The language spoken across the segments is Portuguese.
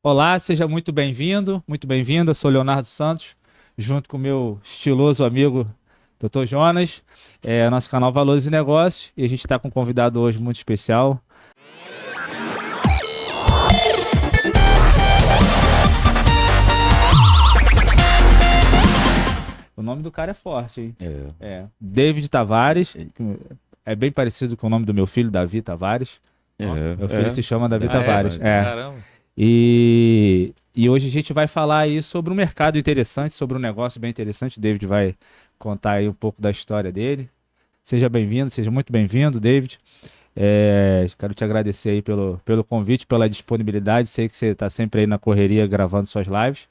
Olá, seja muito bem-vindo, muito bem-vinda. Sou Leonardo Santos, junto com o meu estiloso amigo Dr. Jonas, nosso canal Valores e Negócios, e a gente está com um convidado hoje muito especial. O nome do cara é forte, hein? David Tavares, que é bem parecido com o nome do meu filho, Davi Tavares. Meu filho se chama Davi Tavares. Caramba. E hoje a gente vai falar aí sobre um mercado interessante, sobre um negócio bem interessante. O David vai contar aí um pouco da história dele. Seja bem-vindo, seja muito bem-vindo, David. Quero te agradecer aí pelo convite, pela disponibilidade. Sei que você está sempre aí na correria gravando suas lives.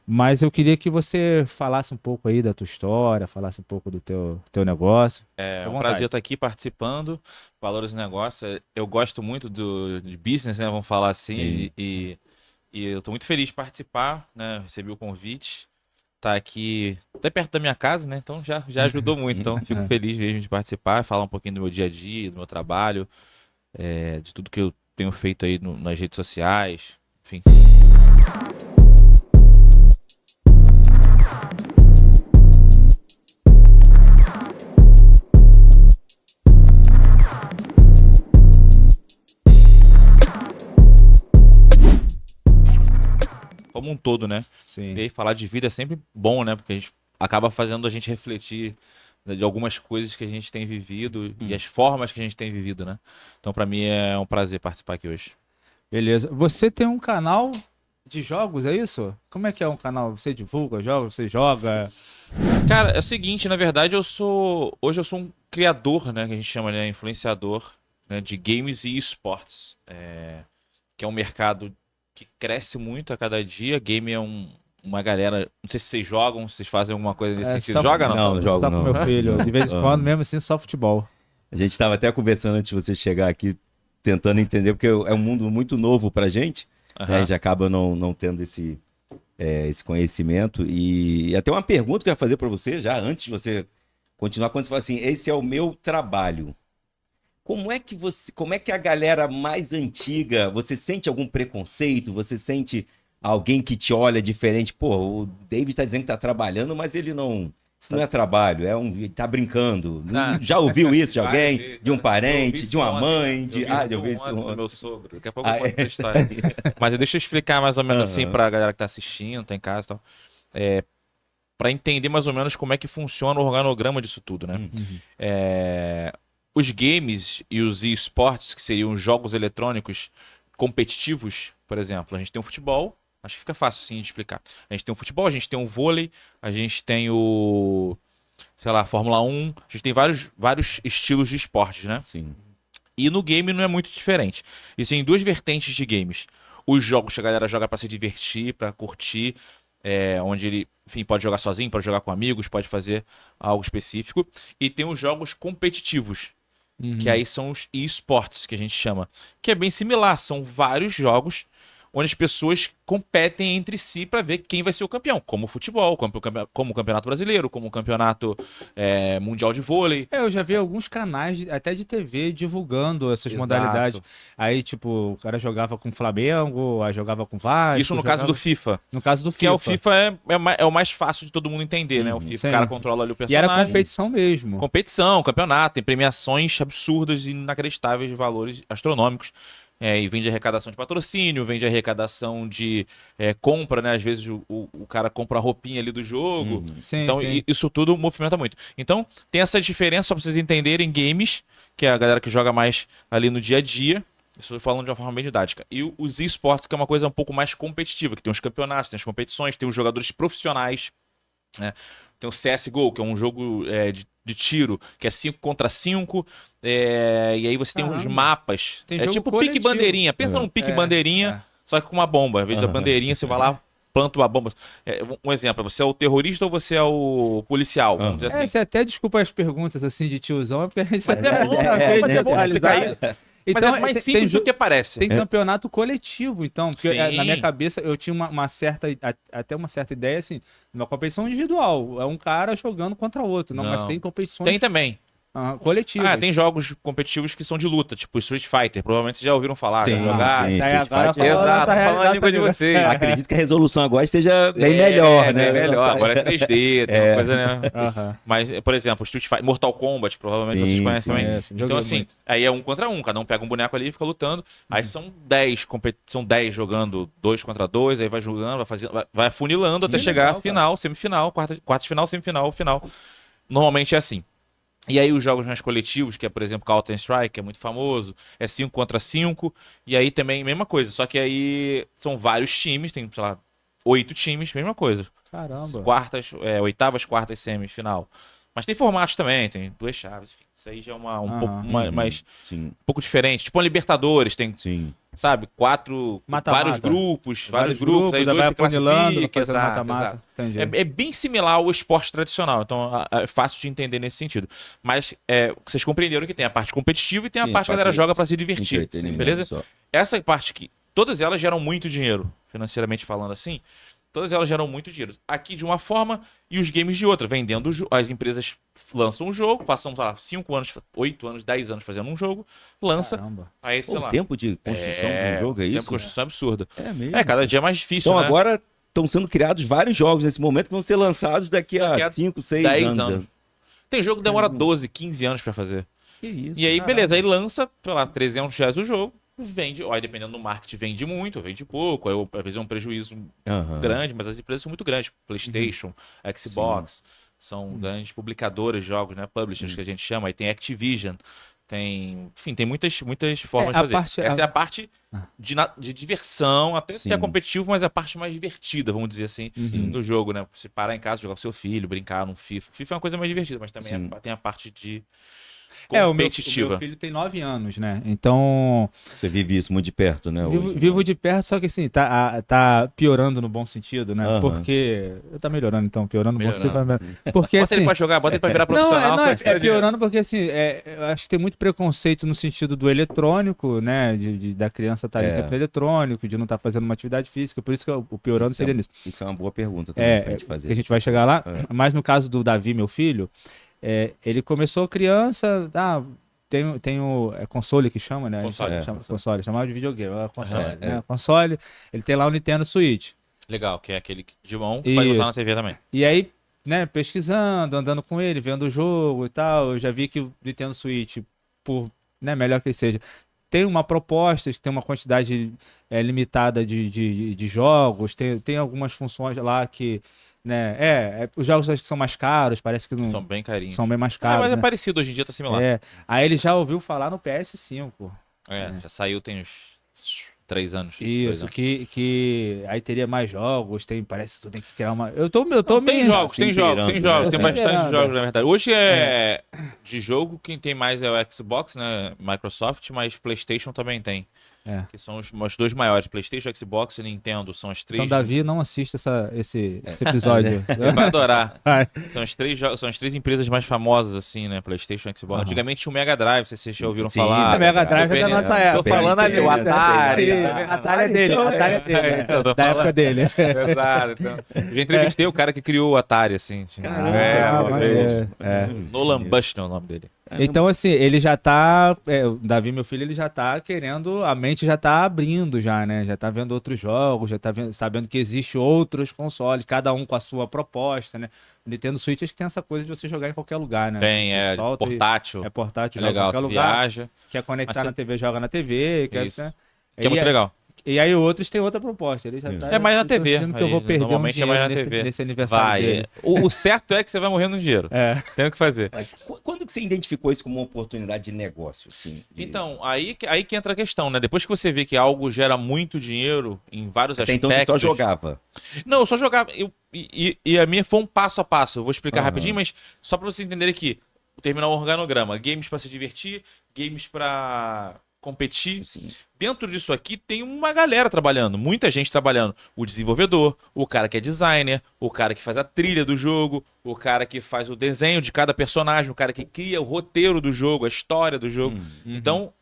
Mas eu queria que você falasse um pouco aí da tua história, falasse um pouco do teu negócio. É Fica à um vontade. prazer estar aqui participando. Valores do negócio. Eu gosto muito de business, né? Vamos falar assim. Sim. E eu estou muito feliz de participar, né? Recebi o convite. Tá aqui até perto da minha casa, né? Então já ajudou muito. Então fico feliz mesmo de participar, falar um pouquinho do meu dia a dia, do meu trabalho, de tudo que eu tenho feito aí nas redes sociais. Enfim. Como um todo, né? Sim. E aí falar de vida é sempre bom, né? Porque a gente acaba fazendo a gente refletir, né, de algumas coisas que a gente tem vivido e as formas que a gente tem vivido, né? Então, pra mim é um prazer participar aqui hoje. Beleza. Você tem um canal de jogos, é isso? Como é que é um canal? Você divulga jogos? Você joga? Cara, é o seguinte, na verdade, hoje eu sou um criador, né? Que a gente chama, né? Influenciador, né, de games e esportes. Que é um mercado que cresce muito a cada dia. Game é uma galera. Não sei se vocês jogam, se vocês fazem alguma coisa nesse sentido. Joga, não? Não, não jogo Só com não. meu filho. De vez em quando, Ah. mesmo assim, só futebol. A gente estava até conversando antes de você chegar aqui, tentando entender, porque é um mundo muito novo pra gente, né? A Aham. gente acaba não tendo esse conhecimento. E até uma pergunta que eu ia fazer para você, já antes de você continuar, quando você fala assim, esse é o meu trabalho. Como é que a galera mais antiga, você sente algum preconceito? Você sente alguém que te olha diferente? Pô, o David tá dizendo que tá trabalhando, mas ele não. Isso não é trabalho, ele tá brincando. Ah, Já ouviu isso de várias alguém? vezes, De um né? Eu ouvi parente, de isso uma ontem. mãe? Eu ouvi Eu isso isso ontem do ontem. meu sogro. Daqui a pouco eu conto essa Isso história. aí. Mas deixa eu explicar mais ou menos assim Aham. pra galera que tá assistindo, tá em casa e tal. Pra entender mais ou menos como é que funciona o organograma disso tudo, né? Uhum. É, Os games e os esportes, que seriam os jogos eletrônicos competitivos, por exemplo, a gente tem o futebol, acho que fica fácil sim de explicar. A gente tem o futebol, a gente tem o vôlei, a gente tem sei lá, Fórmula 1, a gente tem vários estilos de esportes, né? Sim. E no game não é muito diferente. Existem duas vertentes de games. Os jogos que a galera joga pra se divertir, pra curtir, onde ele, enfim, pode jogar sozinho, pode jogar com amigos, pode fazer algo específico. E tem os jogos competitivos, que Uhum. aí são os esportes que a gente chama, que é bem similar, são vários jogos onde as pessoas competem entre si para ver quem vai ser o campeão, como o futebol, como o Campeonato Brasileiro, como o Campeonato Mundial de Vôlei. Eu já vi alguns canais, até de TV, divulgando essas modalidades. Exato. Aí, tipo, o cara jogava com o Flamengo, aí jogava com o Vasco, Isso no caso do jogava... FIFA. No caso do Que é o FIFA. FIFA é o mais fácil de todo mundo entender, né? O FIFA, o cara Sim. controla ali o E era personagem. competição mesmo. Competição, campeonato, tem premiações absurdas e inacreditáveis de valores astronômicos. E vem de arrecadação de patrocínio, vem de arrecadação de compra, né? Às vezes o cara compra a roupinha ali do jogo. Sim, Então, sim. isso tudo movimenta muito. Então, tem essa diferença, só pra vocês entenderem, games, que é a galera que joga mais ali no dia a dia. Estou falando de uma forma bem didática. E os esportes, que é uma coisa um pouco mais competitiva, que tem os campeonatos, tem as competições, tem os jogadores profissionais, né? Tem o CSGO, que é um jogo de tiro, que é 5 contra 5. E aí você tem uns Caramba. mapas. Tem É jogo tipo pique coletivo. bandeirinha. Pensa num pique bandeirinha, só que com uma bomba. Em vez da Aham. bandeirinha, você vai lá, planta uma bomba. Um exemplo, você é o terrorista ou você é o policial? Vamos dizer assim. Você até desculpa as perguntas assim de tiozão, é porque a gente Mas é bom, mas é bom explicar isso. Mas é mais simples do que parece. Tem campeonato coletivo, então, porque Sim. na minha cabeça eu tinha até uma certa ideia, assim, uma competição individual, é um cara jogando contra outro, não, mas Não. tem competições... Tem também. Coletivas. Tem jogos competitivos que são de luta, tipo Street Fighter. Provavelmente vocês já ouviram falar, Sim, já jogar. sim. Isso aí Street agora Fighter. falou Exato, nossa falando a língua de realidade. vocês. Acredito que a resolução agora esteja bem melhor, né? Bem melhor. Agora é 3D, tem uma coisa, né? Aham. Mas, por exemplo, Street Fighter, Mortal Kombat, provavelmente Sim, vocês conhecem sim. também. Conheço, Então, joguei assim, muito. aí é 1 contra 1, cada um pega um boneco ali e fica lutando. Aí são 10, são 10 jogando 2 contra 2, aí vai jogando, vai afunilando até Que chegar legal, à final, semifinal, quarta de final, semifinal, final. Normalmente é assim. E aí os jogos mais coletivos, que é, por exemplo, Counter-Strike, que é muito famoso, é 5 contra 5, e aí também mesma coisa, só que aí são vários times, tem, sei lá, 8 times, mesma coisa. Caramba. Oitavas, quartas, semifinal. Mas tem formatos também, tem 2 chaves, enfim. Isso aí já é um pouco mais Sim, um pouco diferente. Tipo a Libertadores, tem, sim. sabe, vários Mata-mata. grupos, Vários aí grupos, aí dois vai se classificam, afunilando, vai fazendo exato, mata-mata. exato. Entendi. É bem similar ao esporte tradicional, então é fácil de entender nesse sentido. Mas vocês compreenderam que tem a parte competitiva e tem Sim, a parte que a galera joga pra se divertir, entretenimento beleza? só. Essa parte que todas elas geram muito dinheiro, financeiramente falando assim, todas elas geram muito dinheiro. Aqui de uma forma e os games de outra, vendendo as empresas lançam um jogo, passam, sei lá, 5 anos, 8 anos, 10 anos fazendo um jogo, lança, Caramba. aí sei O lá. tempo de construção de um jogo é O tempo isso? de construção é absurda. É mesmo. Cada dia é mais difícil, Então né? agora estão sendo criados vários jogos nesse momento que vão ser lançados daqui Daqui a a 5, 6 10 anos. anos. Tem jogo que demora 12, 15 anos pra fazer. Que isso? E aí, caramba. beleza, aí lança, sei lá, R$300 o jogo, vende, aí dependendo do marketing, vende muito, vende pouco, aí às vezes é um prejuízo Aham. grande, mas as empresas são muito grandes, PlayStation, Xbox, são grandes publicadoras de jogos, né, publishers que a gente chama, aí tem Activision, enfim, tem muitas formas de a fazer. parte- Essa é a parte de diversão, até Sim. que é competitivo, mas é a parte mais divertida, vamos dizer assim, do jogo, né, você parar em casa, jogar com seu filho, brincar num FIFA. FIFA é uma coisa mais divertida, mas também Sim. tem a parte de O meu competitiva. filho tem 9 anos, né? Então, Você vive isso muito de perto, né? vivo, hoje, vivo né? de perto, só que assim, tá piorando no bom sentido, né? Aham. Porque. Tá melhorando, então, piorando no bom sentido. Melhorando. Porque Bota ele assim. pra jogar, bota ele pra virar Não, profissional. é piorando porque assim, eu acho que tem muito preconceito no sentido do eletrônico, né? Da criança estar sempre no eletrônico, de não estar fazendo uma atividade física, por isso que o piorando Isso seria nisso. Isso é uma boa pergunta também pra gente Que fazer. a gente vai chegar lá. É. Mas no caso do Davi, meu filho, ele começou criança, tem o console que chama, né? Console. Console, chamava de videogame, console, É, né? Console, ele tem lá o Nintendo Switch. Legal, que é aquele de mão que pode botar na Isso. TV também. E aí, né, pesquisando, andando com ele, vendo o jogo e tal, eu já vi que o Nintendo Switch, melhor que ele seja, tem uma proposta, que tem uma quantidade limitada de jogos, tem algumas funções lá que, né, os jogos acho que são mais caros, parece que não São bem carinhos. são bem mais caros, mas é né? parecido, hoje em dia tá similar. Aí ele já ouviu falar no PS5. Já saiu tem uns 3 anos. Isso, que aí teria mais jogos, parece que tu tem que criar uma. Eu tô Tem meio- jogos, tem jogos, inteirando, tem jogos, né? tem Se bastante inteirando. jogos, na verdade. Hoje de jogo, quem tem mais é o Xbox, né? Microsoft, mas PlayStation também tem. Que são os dois maiores, PlayStation, Xbox e Nintendo. São as três. Então, Davi, não assista esse episódio. Ele vai adorar. Vai. São as três empresas mais famosas, assim, né? PlayStation, Xbox. Antigamente tinha o Mega Drive, não sei se vocês já ouviram Sim, falar. A Mega Drive é da nossa Tô época. falando ali, o Atari. A Atari é dele, a Atari é dele. Eu tô Da época falando. dele. Exato. Então, eu já entrevistei o cara que criou o Atari, assim. Caramba, uma maneiro. vez. Nolan Bushnell é o nome dele. Então, assim, ele já tá. O Davi, meu filho, ele já tá querendo. A mente já tá abrindo, já, né? Já tá vendo outros jogos, já tá sabendo que existe outros consoles, cada um com a sua proposta, né? O Nintendo Switch acho que tem essa coisa de você jogar em qualquer lugar, né? Tem, Você solta e- portátil. É portátil, É joga em legal, qualquer você lugar. viaja. Quer conectar Assim- na TV, joga na TV. Isso. Né? Que é muito legal. E aí outros têm outra proposta. Ele já tá, É mais na eu tô TV. sentindo que eu vou aí, perder normalmente é mais na TV. nesse aniversário Vai. dele. O certo é que você vai morrer no dinheiro. Tem o que fazer. Mas quando que você identificou isso como uma oportunidade de negócio? Assim, Então, aí que entra a questão, né? Depois que você vê que algo gera muito dinheiro em vários Até aspectos... então você só jogava. Não, eu só jogava. E a minha foi um passo a passo. Eu vou explicar Aham. rapidinho, mas só pra você entender aqui. Terminar o organograma. Games pra se divertir, games pra competir. Assim. Dentro disso aqui tem uma galera trabalhando, muita gente trabalhando. O desenvolvedor, o cara que é designer, o cara que faz a trilha do jogo, o cara que faz o desenho de cada personagem, o cara que cria o roteiro do jogo, a história do jogo. Então,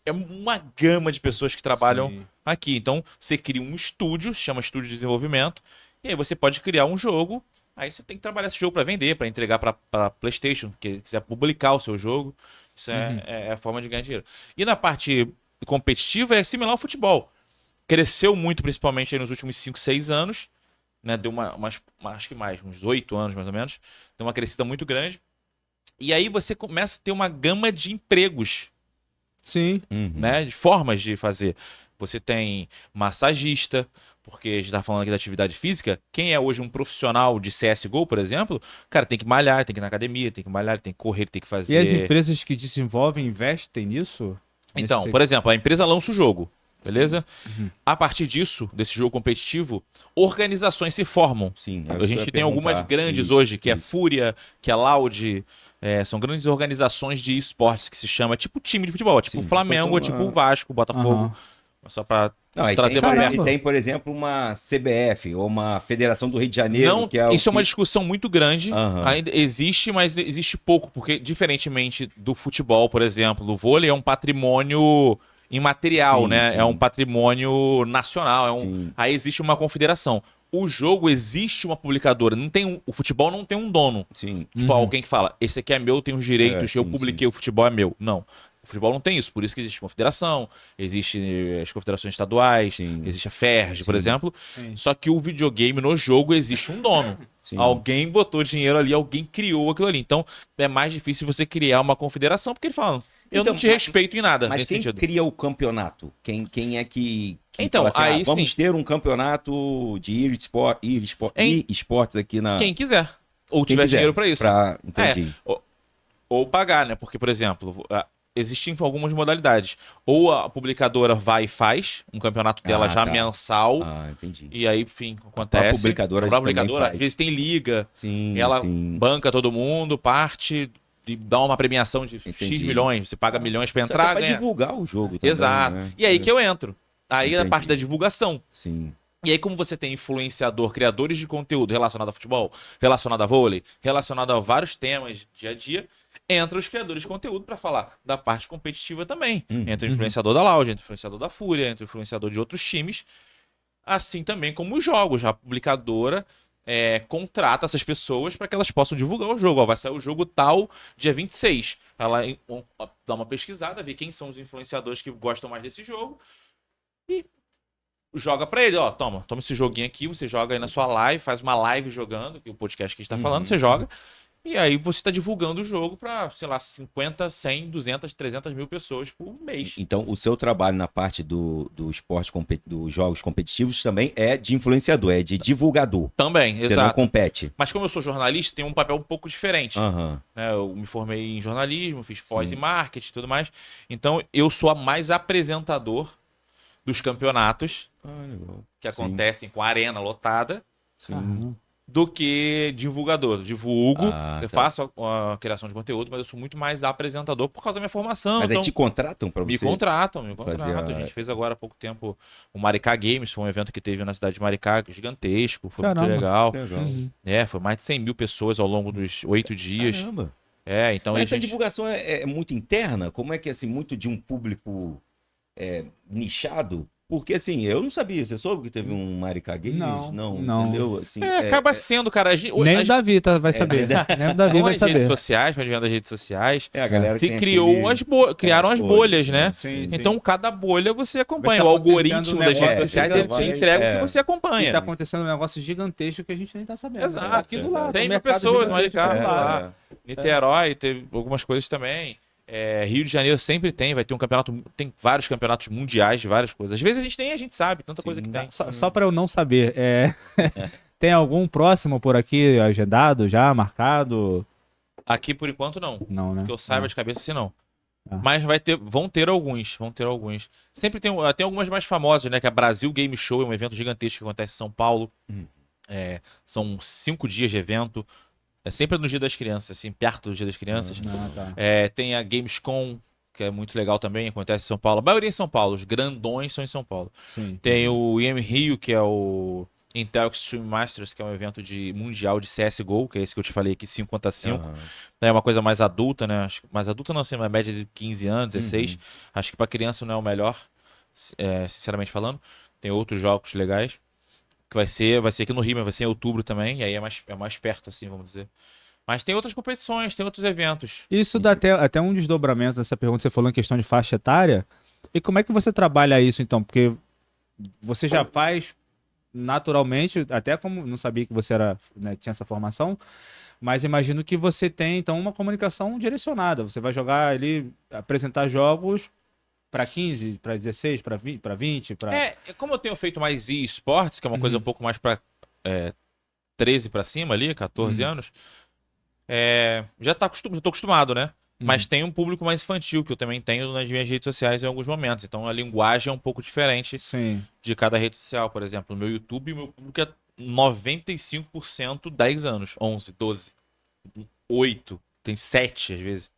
é uma gama de pessoas que trabalham Sim. aqui. Então, você cria um estúdio, chama Estúdio de Desenvolvimento, e aí você pode criar um jogo Aí você tem que trabalhar esse jogo para vender, para entregar para PlayStation, que quiser publicar o seu jogo. Isso é a forma de ganhar dinheiro. E na parte competitiva é similar ao futebol. Cresceu muito, principalmente aí nos últimos 5, 6 anos. Né? Deu acho que mais, uns 8 anos mais ou menos. Deu uma crescida muito grande. E aí você começa a ter uma gama de empregos, Sim. né? De formas de fazer. Você tem massagista, porque a gente tá falando aqui da atividade física. Quem é hoje um profissional de CSGO, por exemplo, cara, tem que malhar, tem que ir na academia, tem que malhar, tem que correr, tem que fazer... E as empresas que desenvolvem, investem nisso? Então, por exemplo, a empresa lança o jogo, beleza? Uhum. A partir disso, desse jogo competitivo, organizações se formam. Sim, A gente tem algumas grandes hoje, que é Fúria, que é Loud, são grandes organizações de esportes que se chama tipo time de futebol, tipo Sim, Flamengo, uma- tipo Vasco, Botafogo, Aham. só pra Não, trazer pra Caramba. e tem, por exemplo, uma CBF ou uma Federação do Rio de Janeiro, Não, que é o isso é uma que- discussão muito grande. Aham. Ainda existe, mas existe pouco, porque diferentemente do futebol, por exemplo, do vôlei é um patrimônio imaterial, Sim, né? sim. É um patrimônio nacional. Sim. Aí existe uma confederação. O jogo existe uma publicadora. Não tem o futebol não tem um dono. Sim. Tipo, Uhum. alguém que fala, esse aqui é meu, tem os direitos, eu sim, publiquei, o futebol é meu. Não. O futebol não tem isso, por isso que existe confederação, existe as confederações estaduais, Sim. existe a FERJ, por Sim. exemplo. Sim. Só que o videogame no jogo existe um dono. Sim. Alguém botou dinheiro ali, alguém criou aquilo ali. Então é mais difícil você criar uma confederação, porque ele fala, eu Então, não te mas- respeito em nada Mas nesse quem sentido. cria o campeonato? Quem é que Então, fala assim, aí vamos sim. ter um campeonato de esportes aqui na... Quem quiser. Ou Quem tiver quiser, dinheiro pra isso. Entendi. Ou pagar, né? Porque, por exemplo, existem algumas modalidades. Ou a publicadora vai e faz um campeonato dela Ah, já tá. mensal. Entendi. E aí, enfim, acontece. publicadora A própria também publicadora, faz. às vezes tem liga. Sim, Ela sim. banca todo mundo, parte e dá uma premiação de X Entendi. milhões. Você paga milhões pra Isso entrar, até pra ganha. divulgar o jogo também, Exato. né? E aí que eu entro. Aí a Entendi. parte da divulgação. Sim. E aí, como você tem influenciador, criadores de conteúdo relacionado a futebol, relacionado a vôlei, relacionado a vários temas dia a dia, entra os criadores de conteúdo para falar da parte competitiva também. Entra o influenciador da Loud, entra o influenciador da Fúria, entra o influenciador de outros times. Assim também como os jogos. A publicadora contrata essas pessoas para que elas possam divulgar o jogo. Ó, vai sair o jogo tal, dia 26. Ela dá uma pesquisada, vê quem são os influenciadores que gostam mais desse jogo e joga pra ele, ó, toma esse joguinho aqui, você joga aí na sua live, faz uma live jogando, que é o podcast que a gente tá falando, você joga, e aí você tá divulgando o jogo pra, sei lá, 50, 100, 200, 300 mil pessoas por mês. Então, o seu trabalho na parte do esporte, dos jogos competitivos também é de influenciador, é de divulgador. Também, Você não exato. compete. Mas como eu sou jornalista, tem um papel um pouco diferente. Aham. Né? Eu me formei em jornalismo, fiz pós Sim. em marketing e tudo mais. Então, eu sou mais apresentador dos campeonatos Legal. que acontecem com a arena lotada, Sim. do que divulgador. Divulgo, eu tá. faço a criação de conteúdo, mas eu sou muito mais apresentador por causa da minha formação. Mas então, aí te contratam pra você? me contratam. fazer A gente fez agora há pouco tempo o Maricá Games, foi um evento que teve na cidade de Maricá, gigantesco, foi Caramba. muito legal. Legal. Foi mais de 100 mil pessoas ao longo dos 8 dias. Caramba. Então Mas a essa gente... divulgação é muito interna? Como é que, assim, muito de um público nichado? Porque, assim, eu não sabia. Você soube que teve um Maricá Games? Não. Entendeu? Assim, acaba sendo, cara. Nem o Davi vai saber. Nem o Davi com vai as redes saber. sociais, com o advento das redes sociais, a galera se tem criou aquele- criaram as bolhas, né? Sim, Então, cada bolha você acompanha. Vai O tá acontecendo algoritmo um das redes negócio, sociais ele ele te vai- entrega o que você E acompanha. tá acontecendo um negócio gigantesco que a gente nem tá sabendo. Exato. Tá aqui do lado. 100 um mil mercado pessoas no gigantesco Maricá, aqui do lado. Niterói teve algumas coisas também. Rio de Janeiro sempre vai ter um campeonato, tem vários campeonatos mundiais de várias coisas. Às vezes a gente sabe, tanta coisa que tem. Só pra eu não saber, tem algum próximo por aqui agendado já, marcado? Aqui por enquanto não. Não, né? Que eu saiba de cabeça assim não. Ah. Mas vão ter alguns. Sempre tem algumas mais famosas, né? Que é a Brasil Game Show, é um evento gigantesco que acontece em São Paulo. São 5 dias de evento. É sempre no Dia das Crianças, assim, perto do Dia das Crianças. Tá. Tem a Gamescom, que é muito legal também, acontece em São Paulo. A maioria em São Paulo, os grandões são em São Paulo. Sim. Tem o IM Rio, que é o Intel Extreme Masters, que é um evento mundial de CSGO, que é esse que eu te falei aqui, 5 contra 5. É uma coisa mais adulta, né? Mais adulta não, assim, uma média de 15 anos, 16. Acho que para criança não é o melhor, sinceramente falando. Tem outros jogos legais. que vai ser aqui no Rio, mas vai ser em outubro também, e aí é mais perto, assim, vamos dizer. Mas tem outras competições, tem outros eventos. Isso dá até um desdobramento dessa pergunta que você falou em questão de faixa etária. E como é que você trabalha isso, então? Porque você já faz naturalmente, até como não sabia que você era, né, tinha essa formação, mas imagino que você tem, então, uma comunicação direcionada. Você vai jogar ali, apresentar jogos para 15, para 16, para 20, para... Como eu tenho feito mais eSports, que é uma coisa um pouco mais para 13 para cima ali, 14 anos, já tô acostumado, né? Mas tem um público mais infantil, que eu também tenho nas minhas redes sociais em alguns momentos. Então a linguagem é um pouco diferente de cada rede social. Por exemplo, no meu YouTube, o meu público é 95% 10 anos, 11, 12, 8, tem 7 às vezes.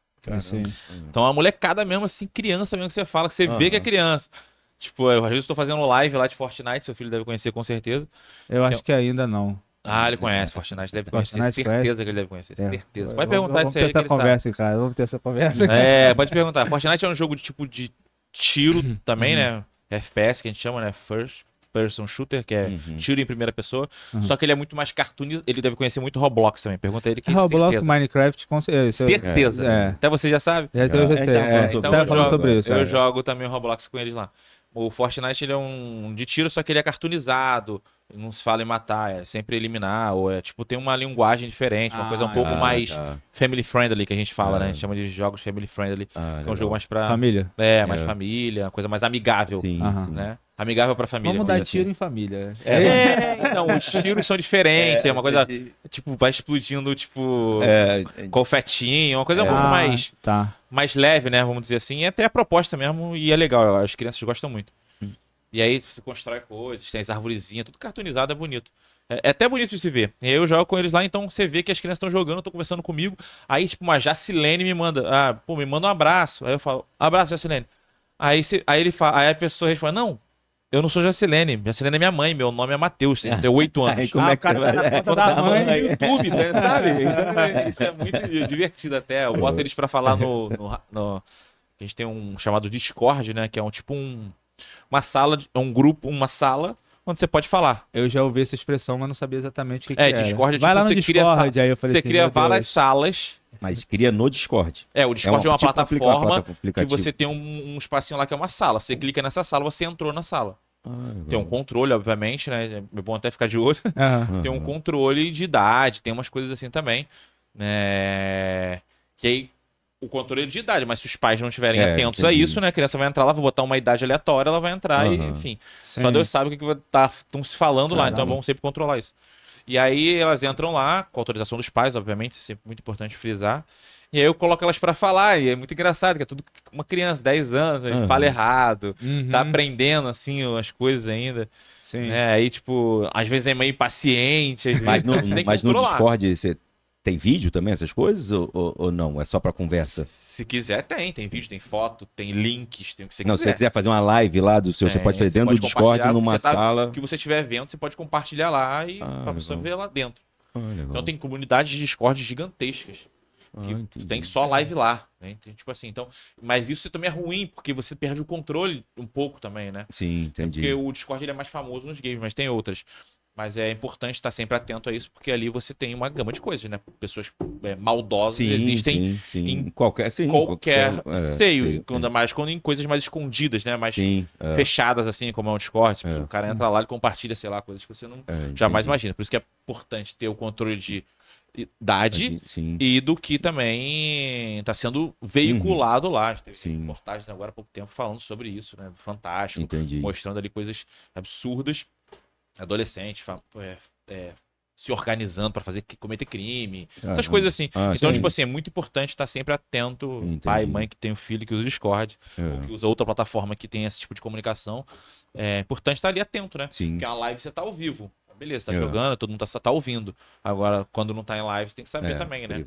Então a molecada mesmo, assim, criança mesmo que você fala, que você vê que é criança. Tipo, às vezes eu tô fazendo live lá de Fortnite, seu filho deve conhecer com certeza. Eu acho que ainda não. Ele conhece Fortnite, deve conhecer, certeza conhece? que ele deve conhecer, certeza. Pode perguntar vamos isso aí ter que essa ele conversa, cara. Vamos ter essa conversa. pode perguntar. Fortnite é um jogo de tipo de tiro também, né? FPS, que a gente chama, né? First Person Shooter, que é tiro em primeira pessoa. Só que ele é muito mais cartoonizado. Ele deve conhecer muito Roblox também. Pergunta ele que Roblox, certeza. Minecraft, com certeza. Certeza. Até você já sabe? Eu já sei. Então eu jogo também o Roblox com eles lá. O Fortnite ele é um de tiro, só que ele é cartoonizado. Não se fala em matar, é sempre eliminar. Ou tipo, tem uma linguagem diferente, uma coisa um pouco mais family friendly que a gente fala, né? A gente chama de jogos family friendly. Que é um jogo mais pra. Família. Mais família, uma coisa mais amigável. Né? Amigável pra família. Vamos dar tiro em família. Então, os tiros são diferentes. É uma coisa, tipo, vai explodindo, tipo, confetinho, uma coisa um pouco mais leve, né? Vamos dizer assim. E até a proposta mesmo, e é legal. As crianças gostam muito. E aí você constrói coisas, tem as arvorezinhas, tudo cartoonizado, é bonito. É até bonito de se ver. E aí eu jogo com eles lá, então você vê que as crianças estão jogando, estão conversando comigo. Aí, tipo, uma Jacilene me manda, me manda um abraço. Aí eu falo, abraço, Jacilene. Aí a pessoa responde, não, eu não sou Jacilene. Jacilene é minha mãe, meu nome é Matheus, tenho 8 anos. Aí, como é que você vai da mãe no YouTube, né, sabe? Então, isso é muito divertido até. Eu boto eles pra falar no... A gente tem um chamado Discord, né, que é uma sala, um grupo, uma sala onde você pode falar. Eu já ouvi essa expressão, mas não sabia exatamente o que era. Discord é Vai lá no Discord, aí eu falei você assim, cria várias salas. Mas cria no Discord. O Discord é uma plataforma que aplicativo. você tem um espacinho lá que é uma sala. Você clica nessa sala, você entrou na sala. Tem um controle, obviamente, né? É bom até ficar de olho. Tem um controle de idade, tem umas coisas assim também. Que aí o controle de idade, mas se os pais não estiverem atentos a isso, né? A criança vai entrar lá, vai botar uma idade aleatória, ela vai entrar e, enfim. Sim. Só Deus sabe o que estão se falando lá, então é bom sempre controlar isso. E aí elas entram lá, com autorização dos pais, obviamente, é sempre muito importante frisar. E aí eu coloco elas pra falar, e é muito engraçado, que é tudo uma criança, 10 anos, fala errado, tá aprendendo, assim, as coisas ainda. Sim. Aí, tipo, às vezes é meio impaciente, às vezes mas você tem que mas no controlar. Discord você tem vídeo também, essas coisas? Ou não? É só pra conversa? Se quiser, tem vídeo, tem foto, tem links, tem o que você quiser. Não, se você quiser fazer uma live lá do seu, você pode fazer dentro do Discord, numa sala. O que você estiver vendo, você pode compartilhar lá e pra pessoa ver lá dentro. Então tem comunidades de Discord gigantescas. Que tem só live lá, né? Tipo assim, então, mas isso também é ruim, porque você perde o controle um pouco também, né? Sim, entendi. Porque o Discord ele é mais famoso nos games, mas tem outras. Mas é importante estar sempre atento a isso, porque ali você tem uma gama de coisas, né? Pessoas maldosas existem em qualquer seio, ainda mais quando em coisas mais escondidas, né? Mais fechadas, assim, como é o Discord. Tipo, o cara entra lá e compartilha, sei lá, coisas que você não jamais imagina. Por isso que é importante ter o controle de idade e do que também está sendo veiculado lá. Teve reportagens agora há pouco tempo falando sobre isso, né? Fantástico, mostrando ali coisas absurdas. Adolescentes se organizando para cometer crime, essas coisas assim. Então, tipo assim, é muito importante estar sempre atento, pai, mãe que tem um filho que usa o Discord, ou que usa outra plataforma que tem esse tipo de comunicação. É importante estar ali atento, né? Porque a live você tá ao vivo. Beleza, tá jogando, todo mundo tá ouvindo. Agora, quando não tá em live, você tem que saber também, né?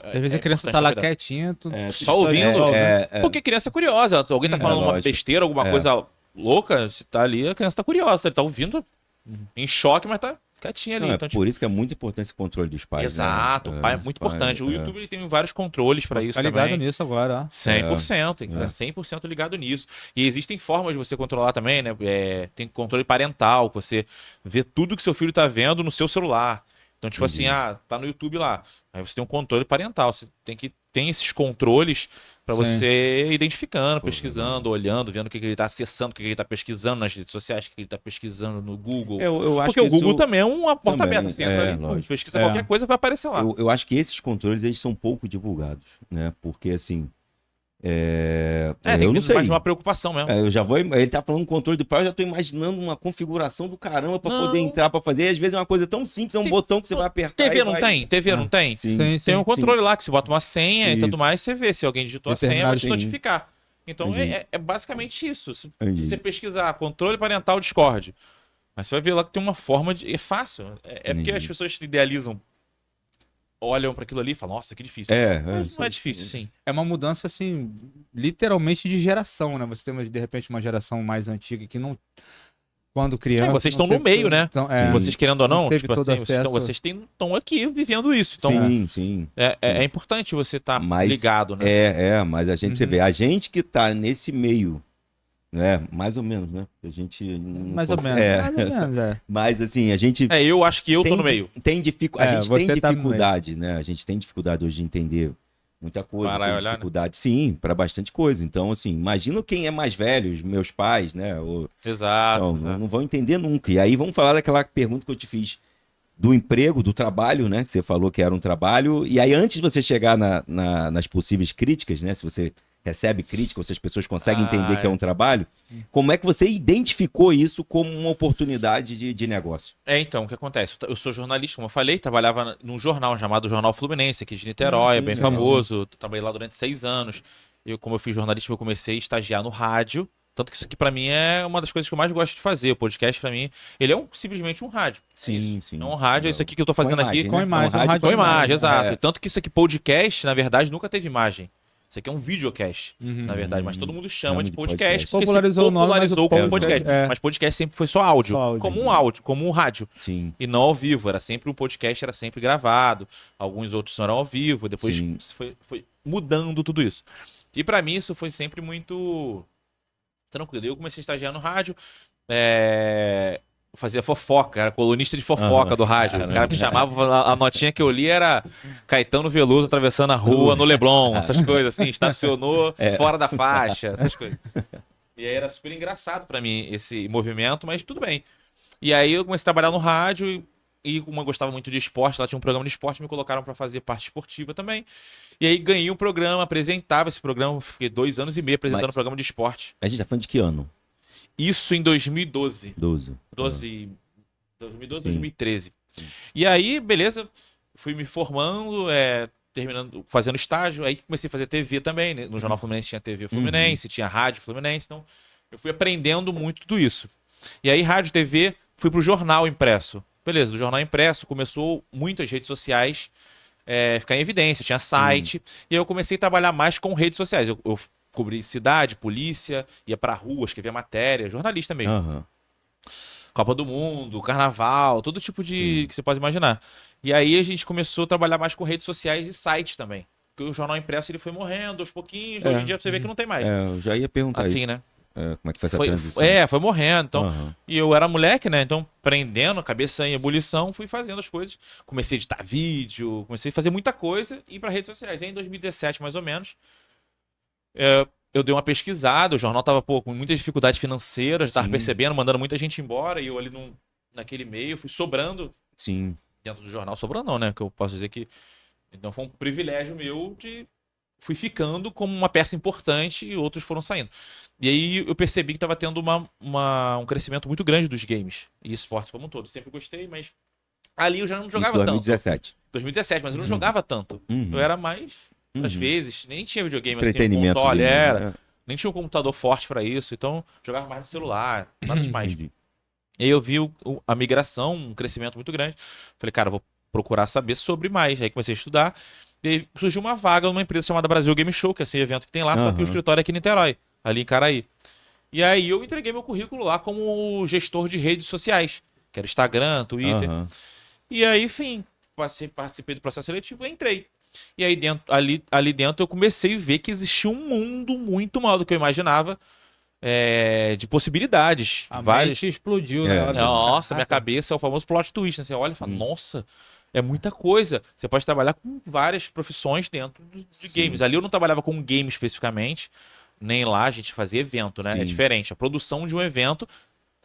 Às vezes a criança tá lá quietinha, só ouvindo. Porque criança é curiosa. Alguém tá falando uma besteira, alguma coisa louca, se tá ali, a criança tá curiosa, ele tá ouvindo em choque, mas tá quietinho ali. Não, Então, por isso que é muito importante esse controle dos pais. exato, né? o pai é muito importante. O YouTube ele tem vários controles para isso Tá ligado também. nisso agora, ó. 100%, tem que estar 100% ligado nisso. E existem formas de você controlar também, né? Tem controle parental, que você vê tudo que seu filho tá vendo no seu celular. Então, tipo assim, tá no YouTube lá. Aí você tem um controle parental. Você tem esses controles para Sim. você ir identificando, pesquisando, olhando, vendo o que ele tá acessando, o que ele tá pesquisando nas redes sociais, o que ele tá pesquisando no Google. Eu acho Porque que o Google isso também é uma porta também, aberta. Você entra ali, lógico. pesquisa qualquer coisa, vai aparecer lá. Eu acho que esses controles eles são pouco divulgados, né? Porque assim. Tem eu não sei. mais uma preocupação mesmo. Eu já vou. Ele tá falando controle do pai, eu já tô imaginando uma configuração do caramba pra Não. poder entrar pra fazer. E às vezes é uma coisa tão simples, é um Sim. botão que você vai apertar. TV e não vai... tem? TV não tem? Sim. Tem um controle lá que você bota uma senha e Isso. tudo mais, você vê se alguém digitou a senha, vai te Determinado, sim. notificar. Então Entendi. é basicamente isso. Se Entendi. você pesquisar controle parental Discord, mas você vai ver lá que tem uma forma de. É fácil. É porque Entendi. as pessoas idealizam, olham para aquilo ali e falam, nossa, que difícil. Mas não é difícil, sim. É uma mudança, assim, literalmente de geração, né? Você tem, de repente, uma geração mais antiga que não... Quando criança... Vocês não estão no teve meio, todo- né? Então, Vocês querendo ou não, não teve tipo todo assim, acesso. vocês estão aqui vivendo isso. Então Sim. é importante você estar Mas ligado, né? Mas a gente, você vê, a gente que tá nesse meio, né? Mais ou menos, né? A gente. Não Mais ou consegue- menos. Mais ou menos, é. Mas assim, a gente. Eu acho que eu tô no meio. A gente você tem tá no dificuldade, né? A gente tem dificuldade hoje de entender muita coisa. Parar Tem e olhar, né? dificuldade, sim, para bastante coisa. Então, assim, imagina quem é mais velho, os meus pais, né? Exato. Não vão entender nunca. E aí vamos falar daquela pergunta que eu te fiz do emprego, do trabalho, né? Que você falou que era um trabalho. E aí, antes de você chegar nas possíveis críticas, né? Se você recebe crítica, ou se as pessoas conseguem entender que é um trabalho, como é que você identificou isso como uma oportunidade de negócio? Então, o que acontece? Eu sou jornalista, como eu falei, trabalhava num jornal chamado Jornal Fluminense, aqui de Niterói, sim, bem sim, famoso. Trabalhei lá durante 6 anos. Como eu fiz jornalismo, eu comecei a estagiar no rádio. Tanto que isso aqui, pra mim, é uma das coisas que eu mais gosto de fazer. O podcast, pra mim, ele é simplesmente um rádio. Sim. É um rádio, é isso aqui que eu tô fazendo aqui. né? Com imagem, É um rádio Com imagem, exato. É. E tanto que isso aqui, podcast, na verdade, nunca teve imagem. Isso aqui é um videocast, na verdade, mas todo mundo chama de podcast porque Popularizou se o nome, popularizou mas o como podcast, podcast. é. Mas podcast sempre foi só áudio, Só áudio. como um rádio. Sim. E não ao vivo, era sempre um podcast, era sempre gravado. Alguns outros eram ao vivo, depois Sim. foi mudando tudo isso. E pra mim isso foi sempre muito tranquilo. Eu comecei a estagiar no rádio, fazia fofoca, era colunista de fofoca do rádio. O cara me chamava, a notinha que eu li era Caetano Veloso atravessando a rua no Leblon, essas coisas assim, estacionou fora da faixa, essas coisas. E aí era super engraçado pra mim esse movimento, mas tudo bem. E aí eu comecei a trabalhar no rádio e como eu gostava muito de esporte, lá tinha um programa de esporte, me colocaram pra fazer parte esportiva também. E aí ganhei um programa, apresentava esse programa, fiquei 2 anos e meio apresentando Mas- um programa de esporte. A gente tá falando de que ano? Isso em 2012. 2012, 2013. E aí, beleza, fui me formando, terminando, fazendo estágio, aí comecei a fazer TV também, né? No Jornal Fluminense tinha TV Fluminense, tinha Rádio Fluminense, então eu fui aprendendo muito tudo isso. E aí, Rádio, TV, fui pro jornal impresso. Beleza, do jornal impresso começou muitas redes sociais ficar em evidência, tinha site, e aí eu comecei a trabalhar mais com redes sociais. Eu cobri cidade, polícia, ia pra rua, escrevia matéria, jornalista mesmo. Aham. Copa do Mundo, Carnaval, todo tipo de que você pode imaginar. E aí a gente começou a trabalhar mais com redes sociais e sites também. Porque o jornal impresso ele foi morrendo aos pouquinhos, hoje em dia você vê que não tem mais. Eu já ia perguntar Assim, isso. né? Como é que foi essa Foi, transição? foi morrendo. Então, Aham. e eu era moleque, né? Então, prendendo, cabeça em ebulição, fui fazendo as coisas. Comecei a editar vídeo, comecei a fazer muita coisa e ir para redes sociais. Aí em 2017, mais ou menos, eu dei uma pesquisada, o jornal tava com muitas dificuldades financeiras, tava Sim. percebendo, mandando muita gente embora, e eu ali naquele meio fui sobrando Sim. dentro do jornal, sobrando não, né? Que eu posso dizer que então foi um privilégio meu fui ficando como uma peça importante e outros foram saindo. E aí eu percebi que estava tendo um crescimento muito grande dos games e esportes como um todo. Sempre gostei, mas ali eu já não jogava Isso, tanto. 2017. 2017, mas eu não jogava tanto. Uhum. Eu era mais, às Uhum. vezes, nem tinha videogame, mas tinha um Entretenimento. console, né? nem tinha um computador forte pra isso, então jogava mais no celular, nada demais. Entendi. E aí eu vi a migração, um crescimento muito grande. Falei, cara, eu vou procurar saber sobre mais. Aí comecei a estudar. E aí surgiu uma vaga numa empresa chamada Brasil Game Show, que é esse evento que tem lá, só que o escritório é aqui em Niterói, ali em Caraí. E aí eu entreguei meu currículo lá como gestor de redes sociais. que era Instagram, Twitter. Aham. E aí, enfim, participei do processo seletivo e entrei. E aí, ali dentro, eu comecei a ver que existia um mundo muito maior do que eu imaginava, de possibilidades. A várias. mente explodiu É. na hora. Nossa, minha Caraca. cabeça é o famoso plot twist, né? Você olha e fala, nossa, é muita coisa. Você pode trabalhar com várias profissões dentro de Sim. games. Ali eu não trabalhava com game especificamente, nem lá a gente fazia evento, né? Sim. É diferente. A produção de um evento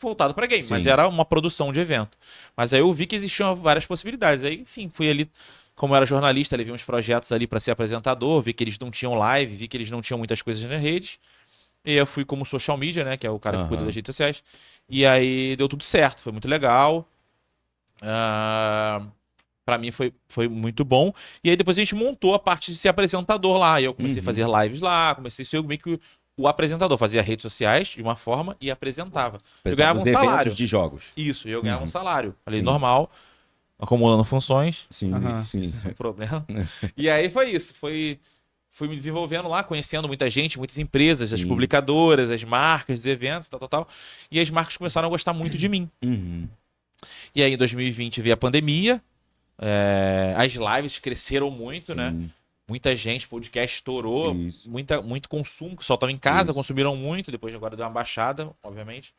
voltado para game, mas Sim. era uma produção de evento. Mas aí eu vi que existiam várias possibilidades. Aí, enfim, fui ali, como eu era jornalista, levei uns projetos ali para ser apresentador, vi que eles não tinham live, vi que eles não tinham muitas coisas nas redes. E aí eu fui como social media, né? Que é o cara que cuida Aham. das redes sociais. E aí deu tudo certo, foi muito legal. Pra mim foi muito bom. E aí depois a gente montou a parte de ser apresentador lá. E eu comecei a fazer lives lá, comecei a ser meio que o apresentador. Fazia redes sociais de uma forma e apresentava. Eu ganhava um Os eventos salário. de jogos. Isso, eu ganhava um salário. Ali Sim. normal, acumulando funções, Sim, Aham. sim. sem problema. E aí foi isso. Fui me desenvolvendo lá, conhecendo muita gente, muitas empresas, as Sim. publicadoras, as marcas, os eventos, tal. E as marcas começaram a gostar muito de mim. Uhum. E aí em 2020 veio a pandemia. As lives cresceram muito, né? Sim. Muita gente, podcast estourou, Isso. muito consumo, que só estava em casa, Isso. consumiram muito, depois agora deu uma baixada, obviamente.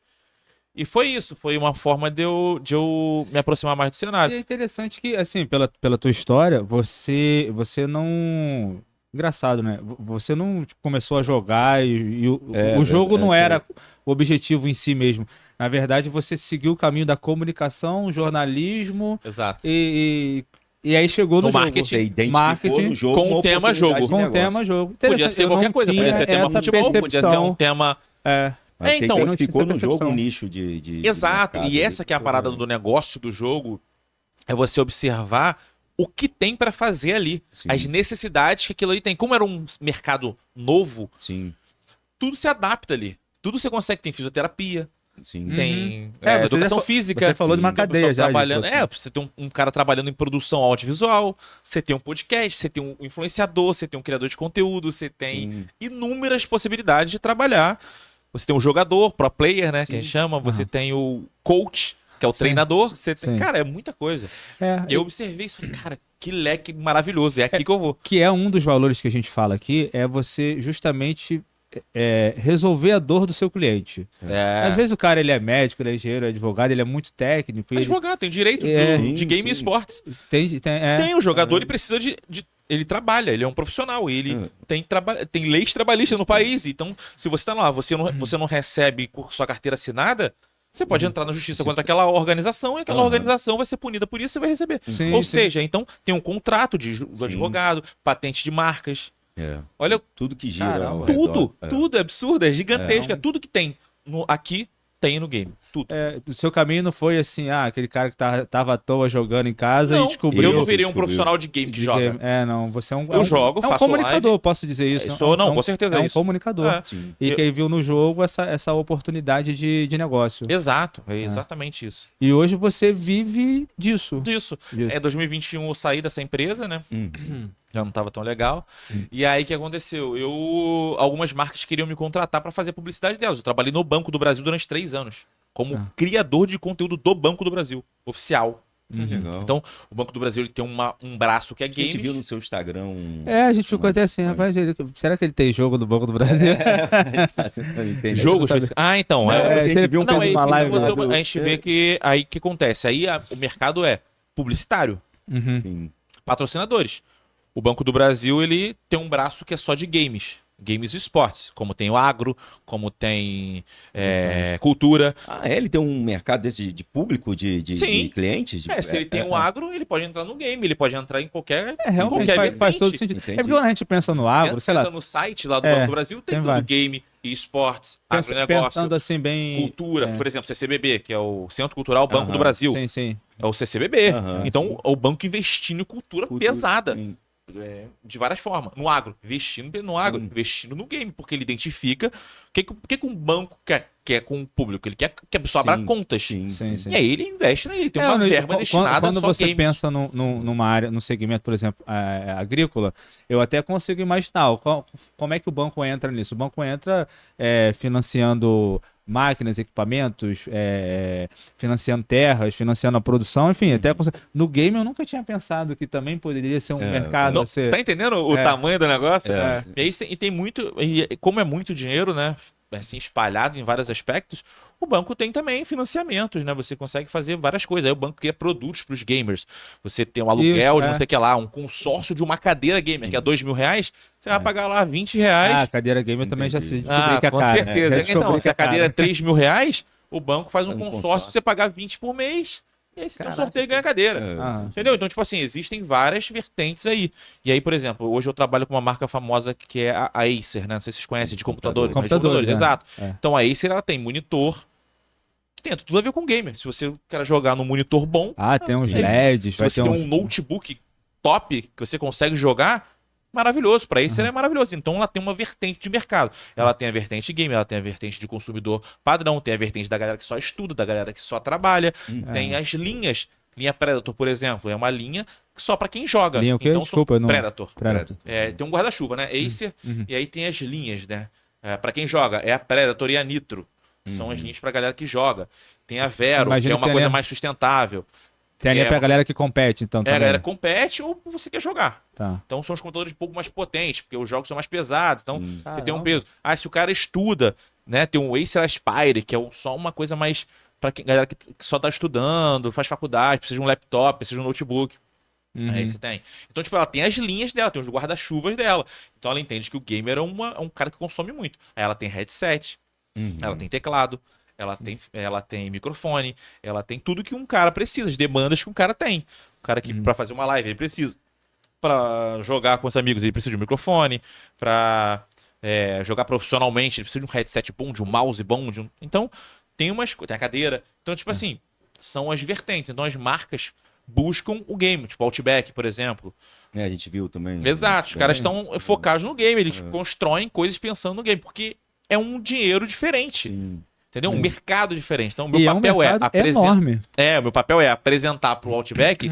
E foi isso, foi uma forma de eu me aproximar mais do E cenário. é interessante que, assim, pela tua história, você não. Engraçado, né? Você não tipo, começou a jogar e o jogo não era o objetivo em si mesmo. Na verdade, você seguiu o caminho da comunicação, jornalismo Exato. e aí chegou no No jogo. marketing. Você identificou Marketing no jogo com uma o tema oportunidade jogo. de Com o negócio. tema jogo. Podia Interessante, ser eu qualquer não coisa, tinha podia ser tema essa futebol, podia ser um percepção. tema. É. Mas você então, identificou não no tinha essa jogo um percepção. nicho de Exato. mercado E ali. essa que é a parada do negócio do jogo, é você observar o que tem para fazer ali, Sim. as necessidades que aquilo ali tem. Como era um mercado novo, Sim, tudo se adapta ali. Tudo você consegue. Tem fisioterapia, sim. tem É, você educação já física. você falou de uma tem uma cadeia pessoa já de trabalhando. produção. Você tem um cara trabalhando em produção audiovisual, você tem um podcast, você tem um influenciador, você tem um criador de conteúdo, você tem Sim. inúmeras possibilidades de trabalhar. Você tem um jogador, pro player, né? Que a gente chama. Você tem o coach, que é o Sim. treinador. Você tem... Sim. Cara, é muita coisa. É, E eu observei isso e falei, cara, que leque maravilhoso. É aqui que eu vou. que é um dos valores que a gente fala aqui, é você justamente resolver a dor do seu cliente. Às vezes o cara ele é médico, ele é engenheiro, é advogado, ele é muito técnico. E ele Advogado, tem direito Sim, de game e sim. esportes. tem O jogador, ele precisa ele trabalha, ele é um profissional, ele tem leis trabalhistas no país. Então, se você tá lá, você não recebe com sua carteira assinada, você pode entrar na justiça contra aquela organização e aquela organização vai ser punida por isso e você vai receber. Sim, Ou sim. seja, então tem um contrato do advogado, patente de marcas. É. Olha, Tudo que gira Caramba. ao redor. tudo é absurdo, é gigantesco. Tudo que tem aqui, tem no game. Tudo. o seu caminho não foi assim, aquele cara que tava à toa jogando em casa Não, e descobriu. eu não virei um descobriu. profissional de game que de joga. game. Não, você é um. Eu jogo, é um faço comunicador, live. posso dizer isso. Com certeza é é um isso. comunicador. É. Sim. E que aí viu no jogo essa oportunidade de negócio. Exato, é exatamente isso. E hoje você vive disso. Disso. Disso. 2021 eu saí dessa empresa, né? Já não tava tão legal. E aí o que aconteceu? Algumas marcas queriam me contratar para fazer publicidade delas. Eu trabalhei no Banco do Brasil durante 3 anos. Como criador de conteúdo do Banco do Brasil, oficial. Legal. Então, o Banco do Brasil ele tem um braço que é a gente games. viu no seu Instagram A gente ficou até assim, rapaz, será que ele tem jogo do Banco do Brasil? Tá tentando entender. Jogos. Então, a gente viu fez uma live lá a gente vê que aí o que acontece? Aí o mercado é publicitário, Sim. patrocinadores. O Banco do Brasil ele tem um braço que é só de games. Games e esportes, como tem o agro, como tem cultura. Ele tem um mercado desse de público, de Sim. clientes? Se ele tem o agro, ele pode entrar no game, ele pode entrar em qualquer. Realmente qualquer faz todo vertente. sentido. Entendi. É porque quando a gente pensa no agro, sei lá, Entra no site lá do Banco do Brasil, tem tudo: vários. game, esportes, agronegócio, pensando assim bem... cultura. Por exemplo, CCBB, que é o Centro Cultural Banco do Brasil. Sim, sim. É o CCBB. Então, sim. o banco investindo em cultura pesada. Sim. De várias formas. No agro, investindo no agro, investindo no game, porque ele identifica o que um banco quer com o público. Ele quer que a pessoa abra contas. Sim. E aí ele investe, né? Ele tem uma verba destinada quando a só você games. pensa numa área, num segmento, por exemplo, agrícola, eu até consigo imaginar como é que o banco entra nisso. O banco entra financiando máquinas, equipamentos, financiando terras, financiando a produção, enfim, até no game eu nunca tinha pensado que também poderia ser um mercado a ser... Tá entendendo o tamanho do negócio? É. E aí tem muito, e como é muito dinheiro, né? Assim, espalhado em vários aspectos, o banco tem também financiamentos, né? Você consegue fazer várias coisas. Aí o banco cria produtos para os gamers. Você tem um aluguel de não sei o que lá, um consórcio de uma cadeira gamer, que é R$2.000, você vai pagar lá R$20. Ah, cadeira gamer também já se descobri que é com cara. certeza. Então, se a cadeira é R$3.000, o banco faz um Faz um consórcio consórcio. pra você pagar 20 por mês. E aí você tem um Caraca. sorteio e ganha a cadeira. Ah, Entendeu? Então, tipo assim, existem várias vertentes aí. E aí, por exemplo, hoje eu trabalho com uma marca famosa que é a Acer, né? Não sei se vocês conhecem, de computadores. Computadores, exato. é. Então a Acer, ela tem monitor, que tem tudo a ver com gamer. Se você quer jogar num monitor bom, tem uns sim. LEDs, se vai você ter tem um notebook top que você consegue jogar, maravilhoso. Para Acer é maravilhoso. Então ela tem uma vertente de mercado. Ela tem a vertente gamer, ela tem a vertente de consumidor padrão, tem a vertente da galera que só estuda, da galera que só trabalha, tem as linhas. Linha Predator, por exemplo, é uma linha só para quem joga. Linha o quê? Então, Desculpa, eu não... Predator. Predator. Tem um guarda-chuva, né? Acer, e aí tem as linhas, né? Para quem joga, é a Predator e a Nitro. São as linhas pra galera que joga. Tem a Vero, Imagino que é que uma tem coisa a- mais sustentável. Tem ali que é pra uma- galera que compete, então, A também. galera compete ou você quer jogar. Tá. Então são os computadores um pouco mais potentes, porque os jogos são mais pesados. Então você tem um Caramba. peso. Se o cara estuda, né? Tem um Acer Aspire, que é só uma coisa mais pra quem, galera que só tá estudando, faz faculdade, precisa de um laptop, precisa de um notebook. Aí você tem. Então, tipo, ela tem as linhas dela, tem os guarda-chuvas dela. Então ela entende que o gamer é um cara que consome muito. Aí ela tem headset, ela tem teclado, ela tem microfone, ela tem tudo que um cara precisa, as demandas que um cara tem. O cara que, pra fazer uma live, ele precisa. Pra jogar com os amigos, ele precisa de um microfone. Pra jogar profissionalmente, ele precisa de um headset bom, de um mouse bom. Então, tem a cadeira. Então, tipo assim, são as vertentes. Então, as marcas buscam o game, tipo Outback, por exemplo. A gente viu também. Exato, os caras estão focados no game, eles constroem coisas pensando no game, porque é um dinheiro diferente. Sim. Entendeu? Um mercado diferente. Então, o E meu é um papel mercado enorme. o meu papel é apresentar pro Outback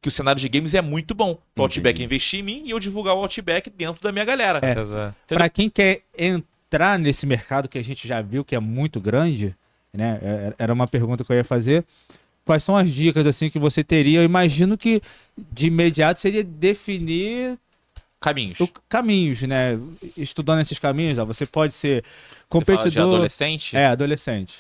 que o cenário de games é muito bom. O Outback investir em mim e eu divulgar o Outback dentro da minha galera. Entendeu? Pra quem quer entrar nesse mercado que a gente já viu que é muito grande, né? Era uma pergunta que eu ia fazer. Quais são as dicas assim que você teria? Eu imagino que de imediato seria definir Caminhos. caminhos, né? Estudando esses caminhos, ó, você pode ser Você fala de competidor. adolescente? Adolescente.